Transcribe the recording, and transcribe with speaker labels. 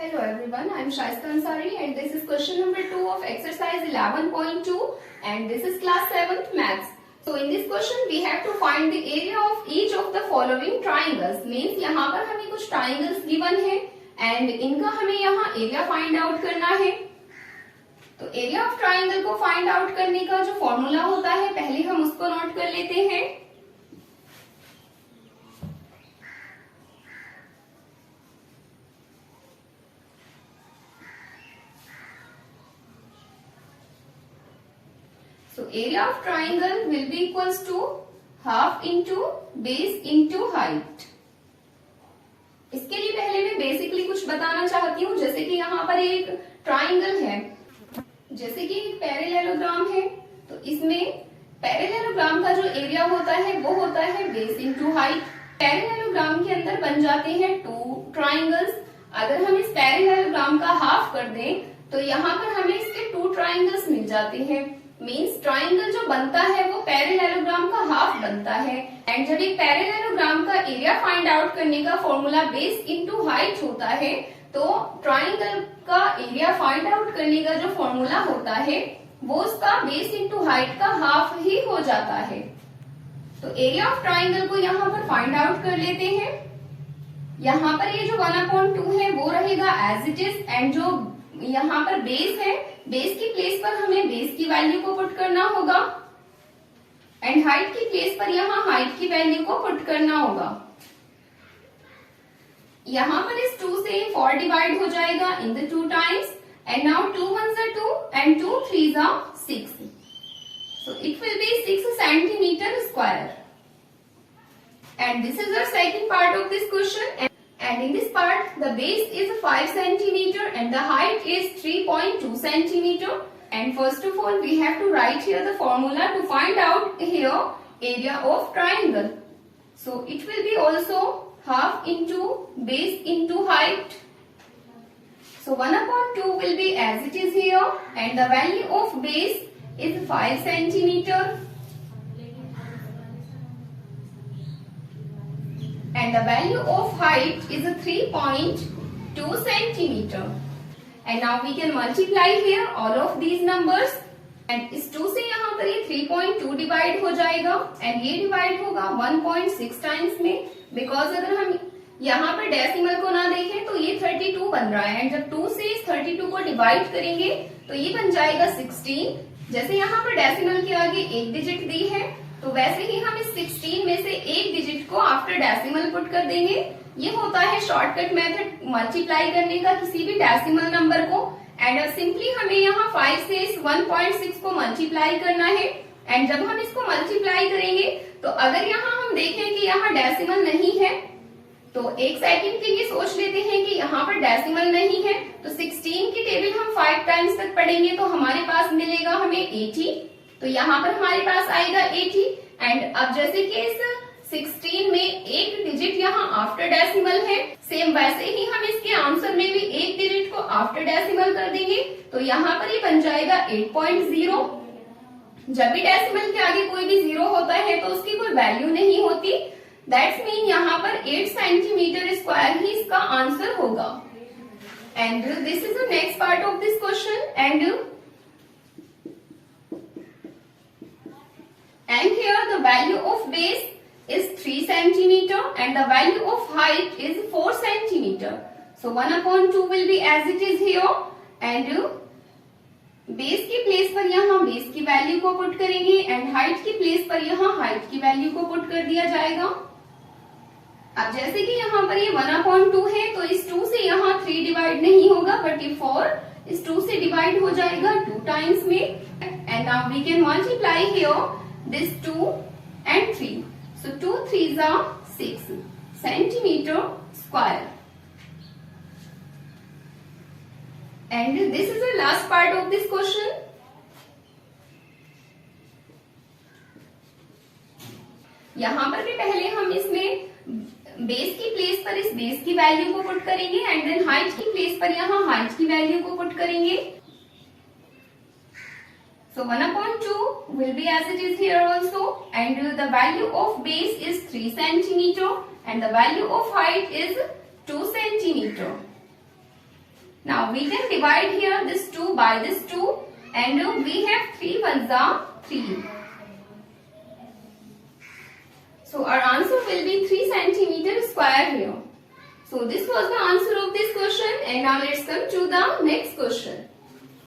Speaker 1: Hello everyone, I am Shaista Ansari and this is question number 2 of exercise 11.2 and this is class 7th maths. So in this question we have to find the area of each of the following triangles. Means यहाँ पर हमें कुछ triangles given है and इनका हमें यहाँ area find out करना है. तो area of triangle को find out करने का जो formula होता है पहले हम उसको note कर लेते हैं. So area of triangle will be equals to half into base into height. इसके लिए पहले मैं बेसिकली कुछ बताना चाहती हूँ. जैसे कि यहाँ पर एक ट्राइंगल है, जैसे कि एक पैरेललोग्राम है, तो इसमें पैरेललोग्राम का जो एरिया होता है वो होता है बेस इंटू हाइट. पैरेललोग्राम के अंदर बन जाते हैं टू ट्राइंगल्स. अगर हम इस पैरेललोग्राम का हाफ कर दें तो यहाँ पर हमें इसके टू ट्राइंगल्स मिल जाते हैं. मीन्स ट्राइंगल जो बनता है वो पैरेललोग्राम का हाफ बनता है. एंड जब एक पैरेललोग्राम का एरिया फाइंड आउट करने का फॉर्मूला बेस इनटू हाइट होता है तो ट्राइंगल का एरिया फाइंड आउट करने का जो फॉर्मूला होता है वो उसका बेस इनटू हाइट का हाफ ही हो जाता है. तो एरिया ऑफ ट्राइंगल को यहाँ पर फाइंड आउट कर लेते हैं. यहाँ पर ये जो 1/2 है वो रहेगा एज इट इज एंड जो यहाँ पर बेस है बेस की प्लेस पर हमें बेस की वैल्यू को पुट करना होगा एंड हाइट की प्लेस पर यहाँ हाइट की वैल्यू को पुट करना होगा. यहाँ पर इस 2 से 4 डिवाइड हो जाएगा in the 2 times and now 2 1s are 2 and 2 3s are 6. So it will be 6 centimeter square. And this is our second part of this question. And in this part, the base is 5 centimeter and the height is 3.2 centimeter. And first of all, we have to write here the formula to find out here area of triangle. So it will be also half into base into height. So 1/2 will be as it is here and the value of base is 5 centimeter. And the value of height is 3.2 centimeter. And now we can multiply here all of these numbers. And इस 2 से यहाँ पर ये 3.2 divide हो जाएगा and ये divide होगा 1.6 times में. बिकॉज अगर हम यहाँ पर डेसिमल को ना देखें तो ये 32 बन रहा है एंड जब 2 से इस 32 को डिवाइड करेंगे तो ये बन जाएगा 16. जैसे यहाँ पर डेसिमल के आगे एक डिजिट दी है तो वैसे ही हम इस 16 में से एक डिजिट को आफ्टर डेसिमल पुट कर देंगे. ये होता है शॉर्टकट मेथड मल्टीप्लाई करने का किसी भी डेसिमल नंबर को. एंड अब सिंपली हमें यहाँ 5 से इस 1.6 को मल्टीप्लाई करना है. एंड जब हम इसको मल्टीप्लाई करेंगे तो अगर यहाँ हम देखें कि यहाँ डेसिमल नहीं है तो एक सेकंड के लिए सोच लेते हैं कि यहाँ पर डेसिमल नहीं है तो 16 की टेबल हम 5 टाइम्स तक पढ़ेंगे तो हमारे पास मिलेगा हमें 80. तो यहाँ पर हमारे पास आएगा 80. एंड अब जैसे कि इस 16 में एक डिजिट यहाँ आफ्टर डेसिमल है, सेम वैसे ही हम इसके आंसर में भी एक डिजिट को आफ्टर डेसिमल कर देंगे तो यहाँ पर ये बन जाएगा 8.0. जब भी डेसिमल के आगे कोई भी 0 होता है तो उसकी कोई वैल्यू नहीं होती. दैट्स मीन यहाँ पर 8 सेंटीमीटर स्क्वायर ही इसका आंसर होगा. And this is the next part of this question. And here the value of base is 3 centimeter and the value of height is 4 centimeter. So 1/2 will be as it is here and base की place पर यहाँ base की value को put करेंगे and height की place पर यहाँ height की वैल्यू को पुट कर दिया जाएगा. अब जैसे कि यहाँ पर ये 1/2 है तो इस 2 से यहाँ 3 डिवाइड नहीं होगा बट ये 4 इस 2 से डिवाइड हो जाएगा 2 टाइम्स में. And now we can multiply here this 2 and 3. So 2 3s are 6 centimeter square. And this is the last part of this question. यहाँ पर भी पहले हम इसमें बेस की प्लेस पर इस बेस की वैल्यू को पुट करेंगे एंड देन हाइट की प्लेस पर यहाँ हाइट की वैल्यू को पुट करेंगे. So 1/2 will be as it is here also and the value of base is 3 centimeter and the value of height is 2 centimeter. Now we can divide here this 2 by this 2 and we have 3 ones are 3. So our answer will be 3 centimeter square here. So this was the answer of this question, and now let's come to the next question.